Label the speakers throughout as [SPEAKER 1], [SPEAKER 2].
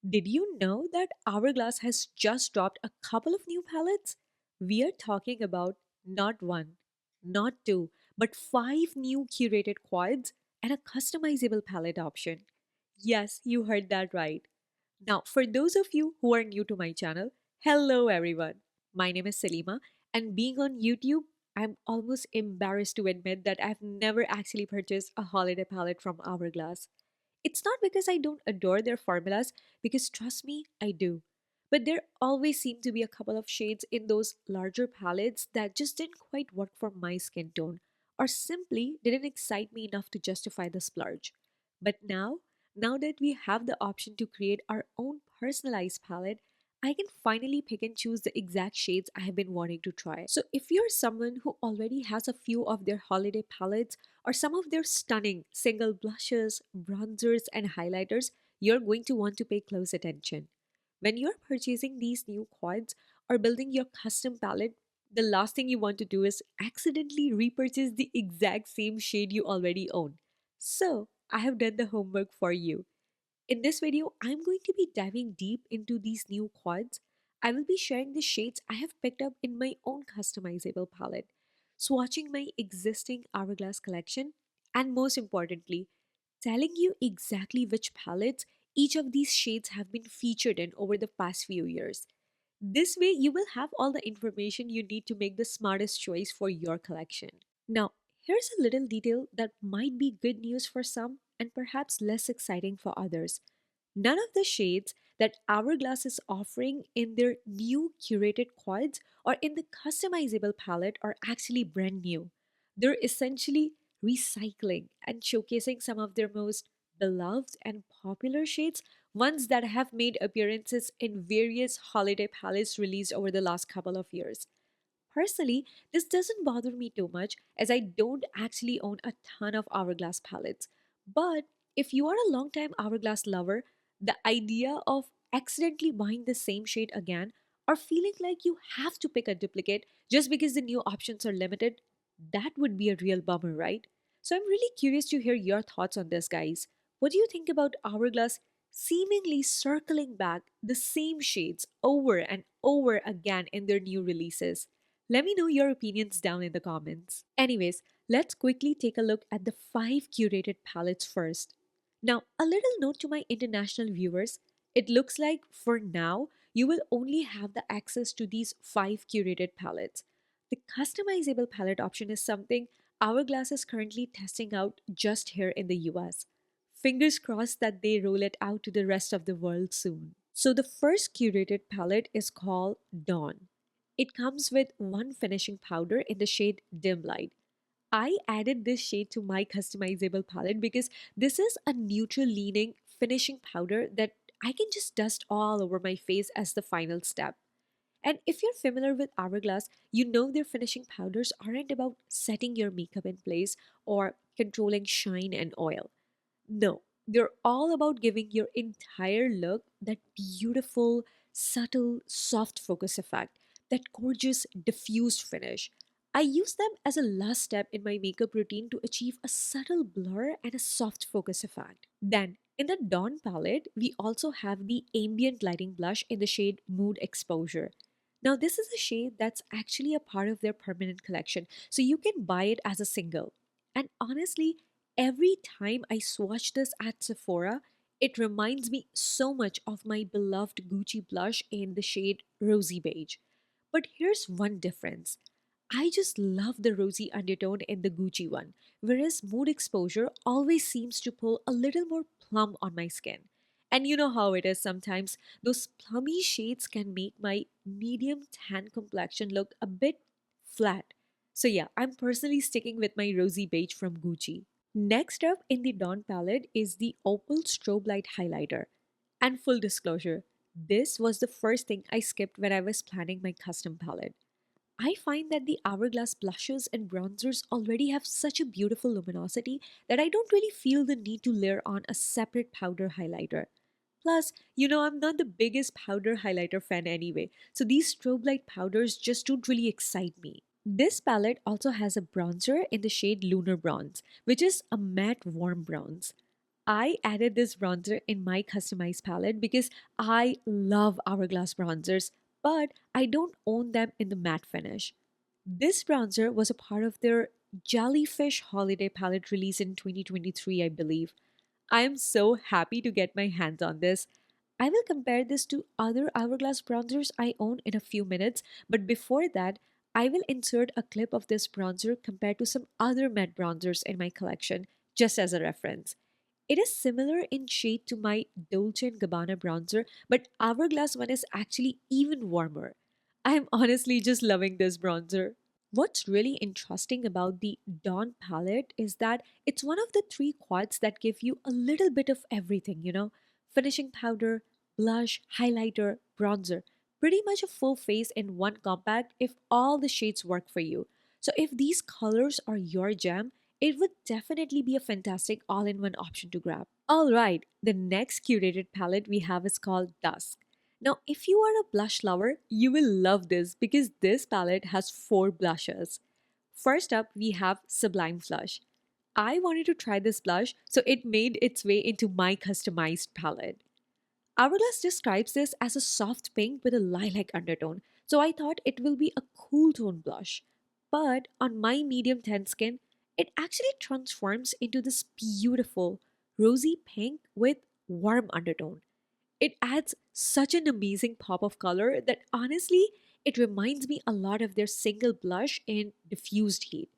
[SPEAKER 1] Did you know that Hourglass has just dropped a couple of new palettes? We are talking about not one, not two, but five new curated quads and a customizable palette option. Yes, you heard that right. Now, for those of you who are new to my channel, hello everyone. My name is Salima, and being on YouTube, I'm almost embarrassed to admit that I've never actually purchased a holiday palette from Hourglass. It's not because I don't adore their formulas, because trust me, I do. But there always seem to be a couple of shades in those larger palettes that just didn't quite work for my skin tone, or simply didn't excite me enough to justify the splurge. But now that we have the option to create our own personalized palette, I can finally pick and choose the exact shades I have been wanting to try. So, if you're someone who already has a few of their holiday palettes or some of their stunning single blushes, bronzers, and highlighters, you're going to want to pay close attention. When you're purchasing these new quads or building your custom palette, the last thing you want to do is accidentally repurchase the exact same shade you already own. So, I have done the homework for you. In this video, I'm going to be diving deep into these new quads. I will be sharing the shades I have picked up in my own customizable palette, swatching my existing Hourglass collection, and most importantly, telling you exactly which palettes each of these shades have been featured in over the past few years. This way, you will have all the information you need to make the smartest choice for your collection. Now, here's a little detail that might be good news for some and perhaps less exciting for others. None of the shades that Hourglass is offering in their new curated quads or in the customizable palette are actually brand new. They're essentially recycling and showcasing some of their most beloved and popular shades, ones that have made appearances in various holiday palettes released over the last couple of years. Personally, this doesn't bother me too much as I don't actually own a ton of Hourglass palettes. But if you are a longtime Hourglass lover, the idea of accidentally buying the same shade again or feeling like you have to pick a duplicate just because the new options are limited, that would be a real bummer, right? So I'm really curious to hear your thoughts on this, guys. What do you think about Hourglass seemingly circling back the same shades over and over again in their new releases? Let me know your opinions down in the comments. Anyways, let's quickly take a look at the five curated palettes first. Now, a little note to my international viewers, it looks like for now, you will only have the access to these five curated palettes. The customizable palette option is something Hourglass is currently testing out just here in the US. Fingers crossed that they roll it out to the rest of the world soon. So, the first curated palette is called Dawn. It comes with one finishing powder in the shade Dim Light. I added this shade to my customizable palette because this is a neutral leaning finishing powder that I can just dust all over my face as the final step. And if you're familiar with Hourglass, you know their finishing powders aren't about setting your makeup in place or controlling shine and oil. No, they're all about giving your entire look that beautiful, subtle, soft focus effect, that gorgeous, diffused finish. I use them as a last step in my makeup routine to achieve a subtle blur and a soft focus effect. Then, in the Dawn palette, we also have the ambient lighting blush in the shade Mood Exposure. Now, this is a shade that's actually a part of their permanent collection, so you can buy it as a single. And honestly, every time I swatch this at Sephora, it reminds me so much of my beloved Gucci blush in the shade Rosy Beige. But here's one difference. I just love the rosy undertone in the Gucci one, whereas Mood Exposure always seems to pull a little more plum on my skin. And you know how it is sometimes, those plummy shades can make my medium tan complexion look a bit flat. So yeah, I'm personally sticking with my rosy beige from Gucci. Next up in the Dawn palette is the Opal Strobe Light Highlighter. And full disclosure, this was the first thing I skipped when I was planning my custom palette. I find that the Hourglass blushes and bronzers already have such a beautiful luminosity that I don't really feel the need to layer on a separate powder highlighter. Plus, I'm not the biggest powder highlighter fan anyway, so these strobe light powders just don't really excite me. This palette also has a bronzer in the shade Lunar Bronze, which is a matte warm bronze. I added this bronzer in my customized palette because I love Hourglass bronzers, but I don't own them in the matte finish. This bronzer was a part of their Jellyfish Holiday palette release in 2023, I believe. I am so happy to get my hands on this. I will compare this to other Hourglass bronzers I own in a few minutes, but before that, I will insert a clip of this bronzer compared to some other matte bronzers in my collection, just as a reference. It is similar in shade to my Dolce & Gabbana bronzer, but Hourglass one is actually even warmer. I am honestly just loving this bronzer. What's really interesting about the Dawn palette is that it's one of the three quads that give you a little bit of everything, finishing powder, blush, highlighter, bronzer. Pretty much a full face in one compact if all the shades work for you. So, if these colors are your jam, it would definitely be a fantastic all in one option to grab. Alright, the next curated palette we have is called Dusk. Now, if you are a blush lover, you will love this because this palette has four blushes. First up, we have Sublime Flush. I wanted to try this blush, so it made its way into my customized palette. Hourglass describes this as a soft pink with a lilac undertone, so I thought it will be a cool tone blush. But on my medium 10 skin, it actually transforms into this beautiful rosy pink with warm undertone. It adds such an amazing pop of color that honestly, it reminds me a lot of their single blush in Diffused Heat.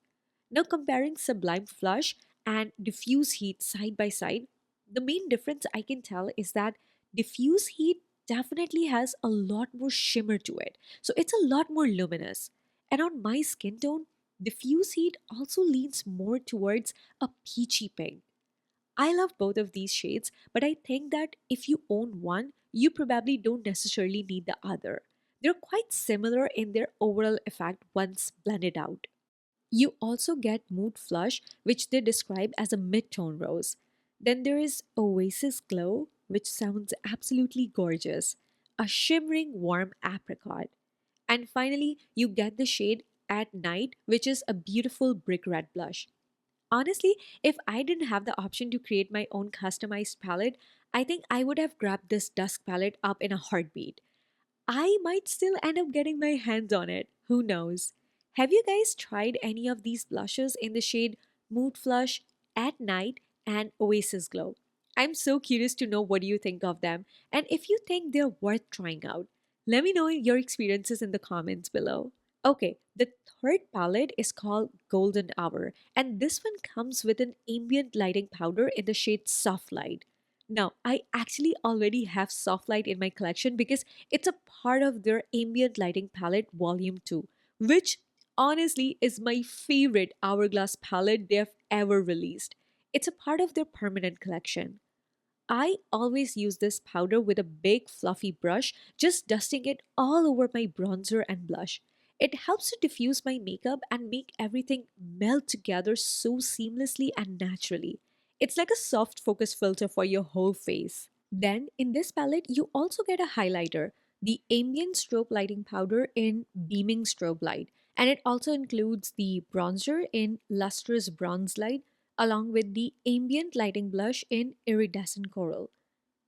[SPEAKER 1] Now, comparing Sublime Flush and Diffuse Heat side by side, the main difference I can tell is that Diffuse Heat definitely has a lot more shimmer to it. So it's a lot more luminous. And on my skin tone, Diffuse Heat also leans more towards a peachy pink. I love both of these shades, but I think that if you own one, you probably don't necessarily need the other. They're quite similar in their overall effect once blended out. You also get Mood Flush, which they describe as a mid tone rose. Then there is Oasis Glow, which sounds absolutely gorgeous, a shimmering warm apricot. And finally, you get the shade At Night, which is a beautiful brick red blush. Honestly, if I didn't have the option to create my own customized palette, I think I would have grabbed this dusk palette up in a heartbeat. I might still end up getting my hands on it. Who knows? Have you guys tried any of these blushes in the shade Mood Flush, At Night, and Oasis Glow? I'm so curious to know what you think of them and if you think they're worth trying out. Let me know your experiences in the comments below. Okay, the third palette is called Golden Hour, and this one comes with an ambient lighting powder in the shade Soft Light. Now, I actually already have Soft Light in my collection because it's a part of their ambient lighting palette volume 2, which honestly is my favorite Hourglass palette they've ever released. It's a part of their permanent collection. I always use this powder with a big fluffy brush, just dusting it all over my bronzer and blush. It helps to diffuse my makeup and make everything melt together so seamlessly and naturally. It's like a soft focus filter for your whole face. Then, in this palette, you also get a highlighter, the Ambient Strobe Lighting Powder in Beaming Strobe Light. And it also includes the bronzer in Lustrous Bronze Light, along with the Ambient Lighting Blush in Iridescent Coral.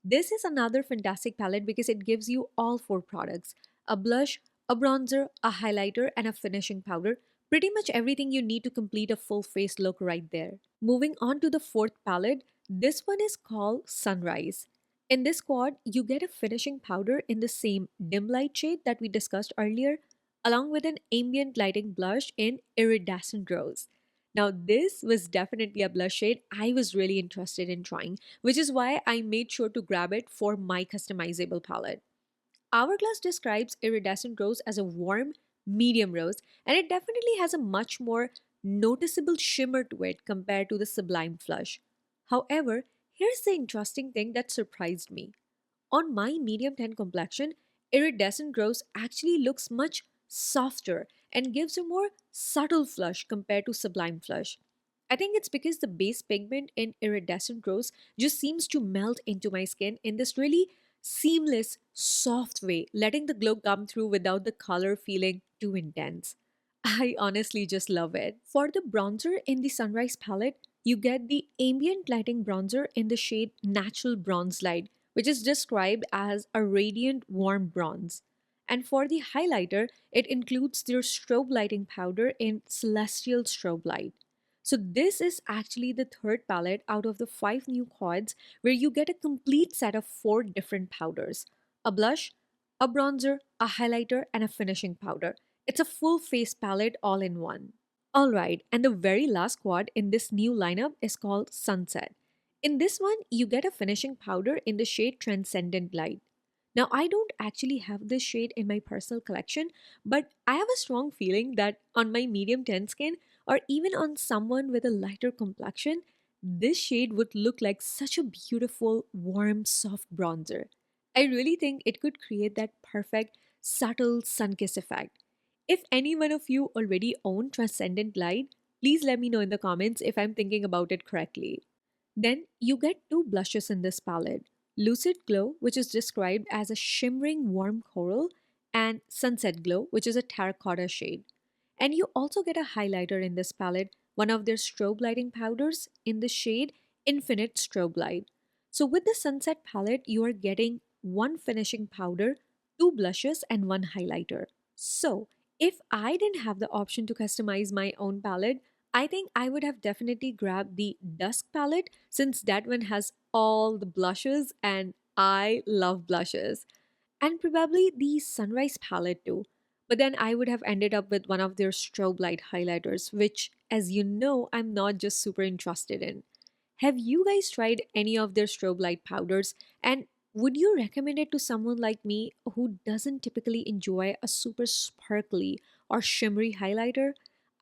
[SPEAKER 1] This is another fantastic palette because it gives you all four products: a blush, a bronzer, a highlighter, and a finishing powder. Pretty much everything you need to complete a full face look right there. Moving on to the fourth palette, this one is called Sunrise. In this quad, you get a finishing powder in the same dim light shade that we discussed earlier, along with an ambient lighting blush in Iridescent Rose. Now, this was definitely a blush shade I was really interested in trying, which is why I made sure to grab it for my customizable palette. Hourglass describes iridescent rose as a warm, medium rose, and it definitely has a much more noticeable shimmer to it compared to the Sublime Flush. However, here's the interesting thing that surprised me. On my medium 10 complexion, iridescent rose actually looks much softer and gives a more subtle flush compared to Sublime Flush. I think it's because the base pigment in iridescent rose just seems to melt into my skin in this really seamless, soft way, letting the glow come through without the color feeling too intense. I honestly just love it. For the bronzer in the Sunrise palette, You get the ambient lighting bronzer in the shade Natural Bronze Light, which is described as a radiant warm bronze. And for the highlighter, it includes their strobe lighting powder in Celestial Strobe Light. So, this is actually the third palette out of the five new quads where you get a complete set of four different powders: a blush, a bronzer, a highlighter, and a finishing powder. It's a full face palette all in one. Alright, and the very last quad in this new lineup is called Sunset. In this one, you get a finishing powder in the shade Transcendent Light. Now, I don't actually have this shade in my personal collection, but I have a strong feeling that on my medium 10 skin or even on someone with a lighter complexion, this shade would look like such a beautiful, warm, soft bronzer. I really think it could create that perfect, subtle sun kiss effect. If any one of you already own Transcendent Light, please let me know in the comments if I'm thinking about it correctly. Then you get two blushes in this palette: Lucid Glow, which is described as a shimmering warm coral, and Sunset Glow, which is a terracotta shade. And you also get a highlighter in this palette, one of their strobe lighting powders in the shade Infinite Strobe Light. So, with the Sunset palette, you are getting one finishing powder, two blushes, and one highlighter. So, if I didn't have the option to customize my own palette, I think I would have definitely grabbed the Dusk palette since that one has all the blushes and I love blushes. And probably the Sunrise palette too. But then I would have ended up with one of their strobe light highlighters, which, as you know, I'm not just super interested in. Have you guys tried any of their strobe light powders? And would you recommend it to someone like me who doesn't typically enjoy a super sparkly or shimmery highlighter?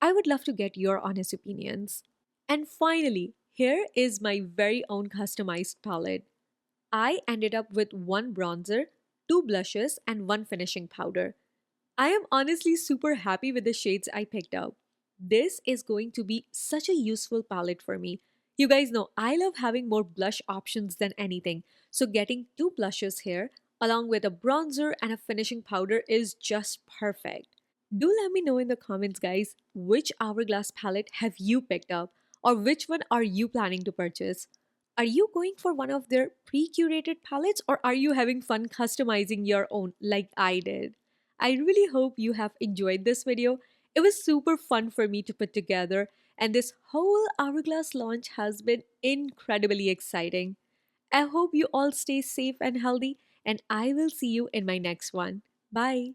[SPEAKER 1] I would love to get your honest opinions. And finally, here is my very own customized palette. I ended up with one bronzer, two blushes, and one finishing powder. I am honestly super happy with the shades I picked up. This is going to be such a useful palette for me. You guys know I love having more blush options than anything, so getting two blushes here, along with a bronzer and a finishing powder, is just perfect. Do let me know in the comments, guys, which Hourglass palette have you picked up, or which one are you planning to purchase? Are you going for one of their pre curated palettes, or are you having fun customizing your own like I did? I really hope you have enjoyed this video. It was super fun for me to put together, and this whole Hourglass launch has been incredibly exciting. I hope you all stay safe and healthy, and I will see you in my next one. Bye.